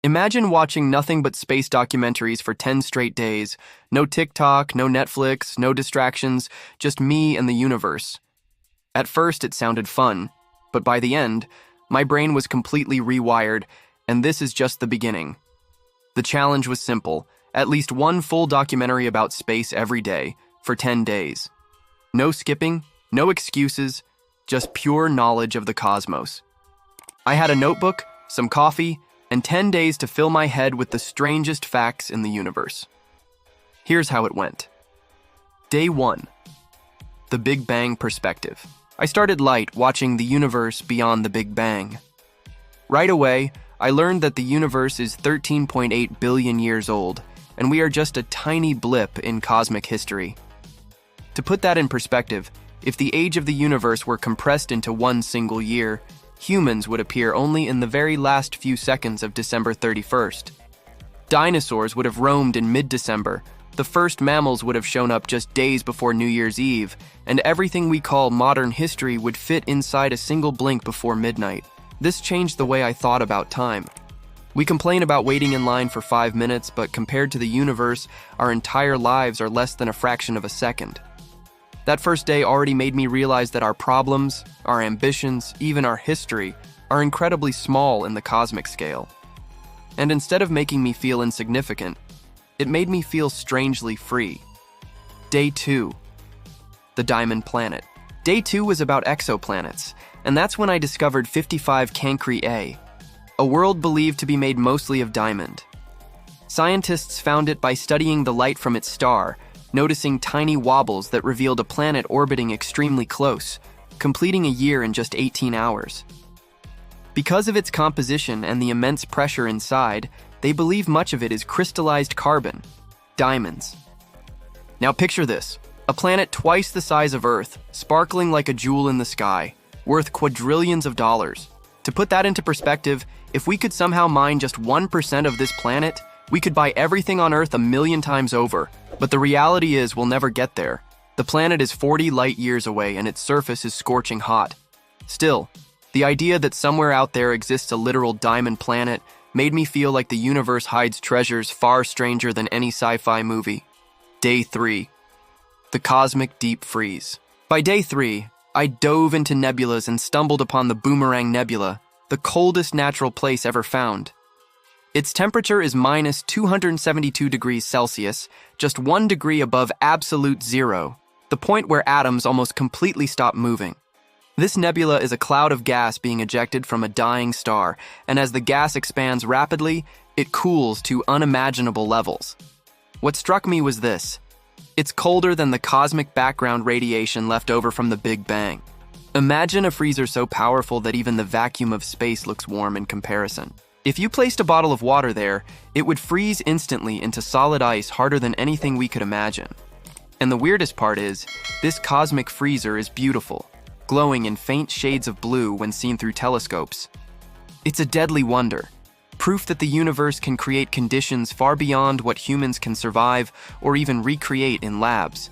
Imagine watching nothing but space documentaries for 10 straight days. No TikTok, no Netflix, no distractions, just me and the universe. At first, it sounded fun, but by the end, my brain was completely rewired, and this is just the beginning. The challenge was simple: at least one full documentary about space every day, for 10 days. No skipping, no excuses, just pure knowledge of the cosmos. I had a notebook, some coffee, and 10 days to fill my head with the strangest facts in the universe. Here's how it went. Day 1. The Big Bang perspective. I started light, watching the universe beyond the Big Bang. Right away, I learned that the universe is 13.8 billion years old, and we are just a tiny blip in cosmic history. To put that in perspective, if the age of the universe were compressed into one single year, humans would appear only in the very last few seconds of December 31st. Dinosaurs would have roamed in mid-December, the first mammals would have shown up just days before New Year's Eve, and everything we call modern history would fit inside a single blink before midnight. This changed the way I thought about time. We complain about waiting in line for 5 minutes, but compared to the universe, our entire lives are less than a fraction of a second. That first day already made me realize that our problems, our ambitions, even our history, are incredibly small in the cosmic scale. And instead of making me feel insignificant, it made me feel strangely free. Day 2. The Diamond Planet. Day 2 was about exoplanets, and that's when I discovered 55 Cancri A world believed to be made mostly of diamond. Scientists found it by studying the light from its star, noticing tiny wobbles that revealed a planet orbiting extremely close, completing a year in just 18 hours. Because of its composition and the immense pressure inside, they believe much of it is crystallized carbon, diamonds. Now picture this: a planet twice the size of Earth, sparkling like a jewel in the sky, worth quadrillions of dollars. To put that into perspective, if we could somehow mine just 1% of this planet, we could buy everything on Earth 1,000,000 times over. But the reality is we'll never get there. The planet is 40 light years away and its surface is scorching hot. Still, the idea that somewhere out there exists a literal diamond planet made me feel like the universe hides treasures far stranger than any sci-fi movie. Day 3. The Cosmic Deep Freeze. By day 3, I dove into nebulas and stumbled upon the Boomerang Nebula, the coldest natural place ever found. Its temperature is minus 272 degrees Celsius, just 1 degree above absolute zero, the point where atoms almost completely stop moving. This nebula is a cloud of gas being ejected from a dying star, and as the gas expands rapidly, it cools to unimaginable levels. What struck me was this: it's colder than the cosmic background radiation left over from the Big Bang. Imagine a freezer so powerful that even the vacuum of space looks warm in comparison. If you placed a bottle of water there, it would freeze instantly into solid ice harder than anything we could imagine. And the weirdest part is, this cosmic freezer is beautiful, glowing in faint shades of blue when seen through telescopes. It's a deadly wonder, proof that the universe can create conditions far beyond what humans can survive or even recreate in labs.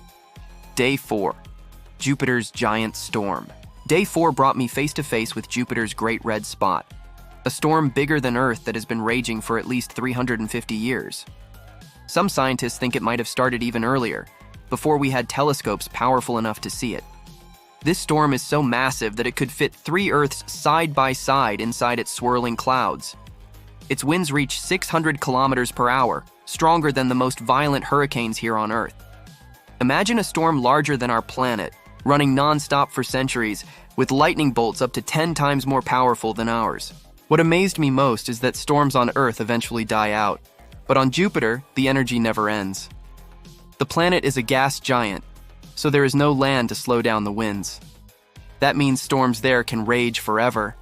Day 4. Jupiter's Giant Storm. Day 4 brought me face to face with Jupiter's Great Red Spot, a storm bigger than Earth that has been raging for at least 350 years. Some scientists think it might have started even earlier, before we had telescopes powerful enough to see it. This storm is so massive that it could fit 3 Earths side by side inside its swirling clouds. Its winds reach 600 kilometers per hour, stronger than the most violent hurricanes here on Earth. Imagine a storm larger than our planet, running non-stop for centuries, with lightning bolts up to 10 times more powerful than ours. What amazed me most is that storms on Earth eventually die out, but on Jupiter, the energy never ends. The planet is a gas giant, so there is no land to slow down the winds. That means storms there can rage forever.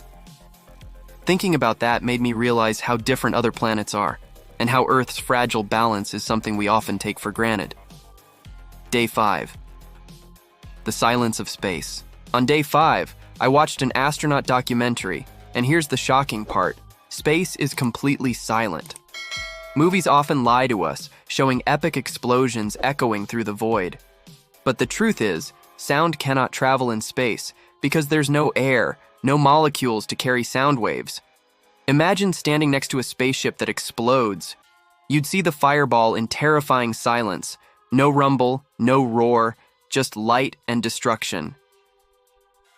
Thinking about that made me realize how different other planets are, and how Earth's fragile balance is something we often take for granted. Day 5. The Silence of Space. On day 5, I watched an astronaut documentary, and here's the shocking part: space is completely silent. Movies often lie to us, showing epic explosions echoing through the void. But the truth is, sound cannot travel in space because there's no air, no molecules to carry sound waves. Imagine standing next to a spaceship that explodes. You'd see the fireball in terrifying silence. No rumble, no roar, just light and destruction.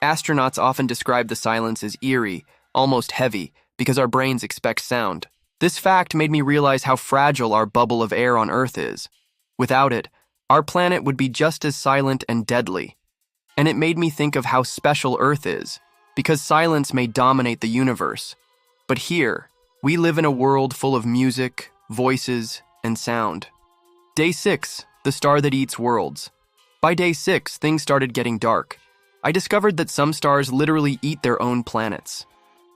Astronauts often describe the silence as eerie, almost heavy, because our brains expect sound. This fact made me realize how fragile our bubble of air on Earth is. Without it, our planet would be just as silent and deadly. And it made me think of how special Earth is, because silence may dominate the universe. But here, we live in a world full of music, voices, and sound. Day 6, the star that eats worlds. By day 6, things started getting dark. I discovered that some stars literally eat their own planets.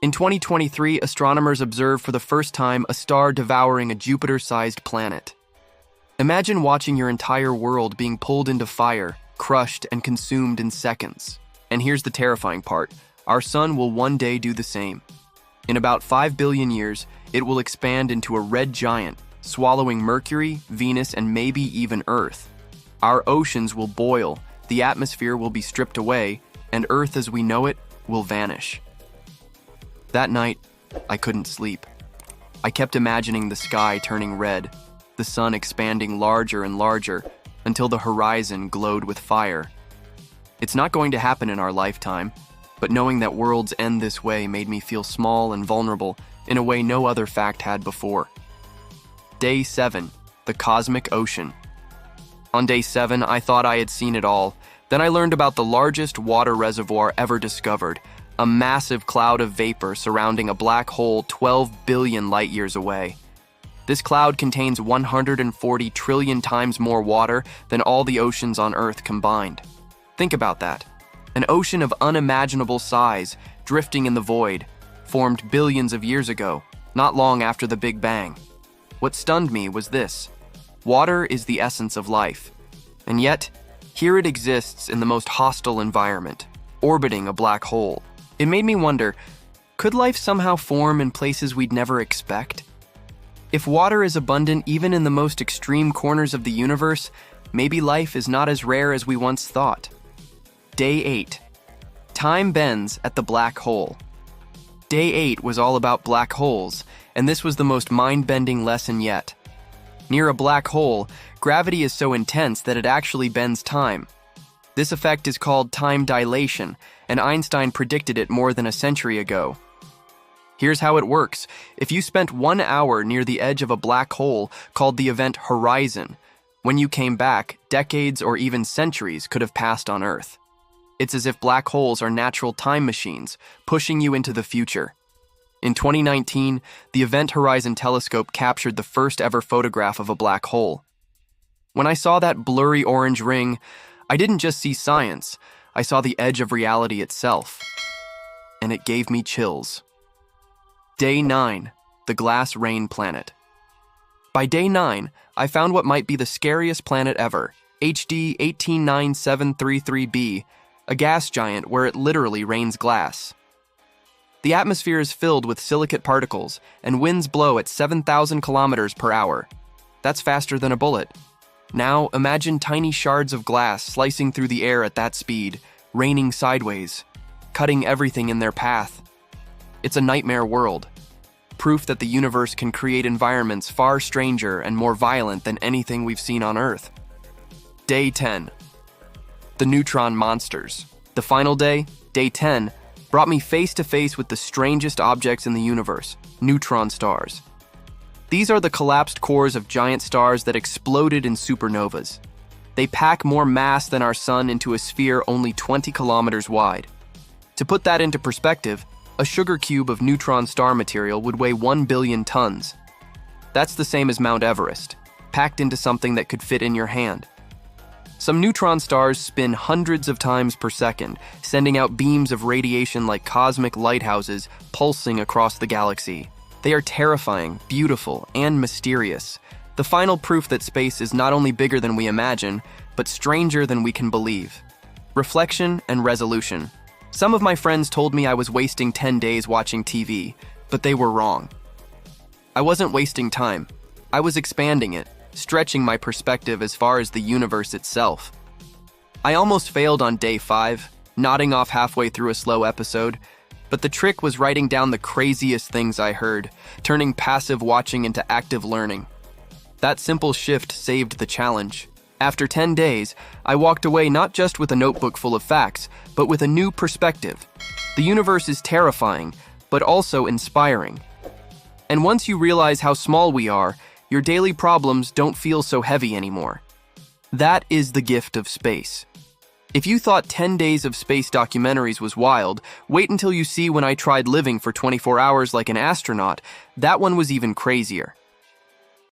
In 2023, astronomers observed for the first time a star devouring a Jupiter-sized planet. Imagine watching your entire world being pulled into fire, crushed, and consumed in seconds. And here's the terrifying part. Our sun will one day do the same. In about 5 billion years, it will expand into a red giant, swallowing Mercury, Venus, and maybe even Earth. Our oceans will boil, the atmosphere will be stripped away, and Earth as we know it will vanish. That night, I couldn't sleep. I kept imagining the sky turning red, the sun expanding larger and larger, until the horizon glowed with fire. It's not going to happen in our lifetime, but knowing that worlds end this way made me feel small and vulnerable in a way no other fact had before. Day 7, the cosmic ocean. On day 7, I thought I had seen it all. Then I learned about the largest water reservoir ever discovered, a massive cloud of vapor surrounding a black hole 12 billion light-years away. This cloud contains 140 trillion times more water than all the oceans on Earth combined. Think about that. An ocean of unimaginable size, drifting in the void, formed billions of years ago, not long after the Big Bang. What stunned me was this. Water is the essence of life. And yet, here it exists in the most hostile environment, orbiting a black hole. It made me wonder, could life somehow form in places we'd never expect? If water is abundant even in the most extreme corners of the universe, maybe life is not as rare as we once thought. Day 8. Time bends at the black hole. Day 8 was all about black holes, and this was the most mind-bending lesson yet. Near a black hole, gravity is so intense that it actually bends time. This effect is called time dilation, and Einstein predicted it more than a century ago. Here's how it works. If you spent 1 hour near the edge of a black hole called the event horizon, when you came back, decades or even centuries could have passed on Earth. It's as if black holes are natural time machines, pushing you into the future. In 2019, the Event Horizon Telescope captured the first ever photograph of a black hole. When I saw that blurry orange ring, I didn't just see science, I saw the edge of reality itself. And it gave me chills. Day 9, the glass rain planet. By day 9, I found what might be the scariest planet ever, HD 189733b, a gas giant where it literally rains glass. The atmosphere is filled with silicate particles, and winds blow at 7,000 kilometers per hour. That's faster than a bullet. Now, imagine tiny shards of glass slicing through the air at that speed, raining sideways, cutting everything in their path. It's a nightmare world. Proof that the universe can create environments far stranger and more violent than anything we've seen on Earth. Day 10. The Neutron Monsters. The final day, day 10, brought me face to face with the strangest objects in the universe, neutron stars. These are the collapsed cores of giant stars that exploded in supernovas. They pack more mass than our sun into a sphere only 20 kilometers wide. To put that into perspective, a sugar cube of neutron star material would weigh 1 billion tons. That's the same as Mount Everest, packed into something that could fit in your hand. Some neutron stars spin hundreds of times per second, sending out beams of radiation like cosmic lighthouses pulsing across the galaxy. They are terrifying, beautiful, and mysterious. The final proof that space is not only bigger than we imagine, but stranger than we can believe. Reflection and resolution. Some of my friends told me I was wasting 10 days watching TV, but they were wrong. I wasn't wasting time. I was expanding it, stretching my perspective as far as the universe itself. I almost failed on day 5, nodding off halfway through a slow episode, But the trick was writing down the craziest things I heard, turning passive watching into active learning. That simple shift saved the challenge. After 10 days, I walked away not just with a notebook full of facts, but with a new perspective. The universe is terrifying, but also inspiring. And once you realize how small we are, your daily problems don't feel so heavy anymore. That is the gift of space. If you thought 10 days of space documentaries was wild, wait until you see when I tried living for 24 hours like an astronaut. That one was even crazier.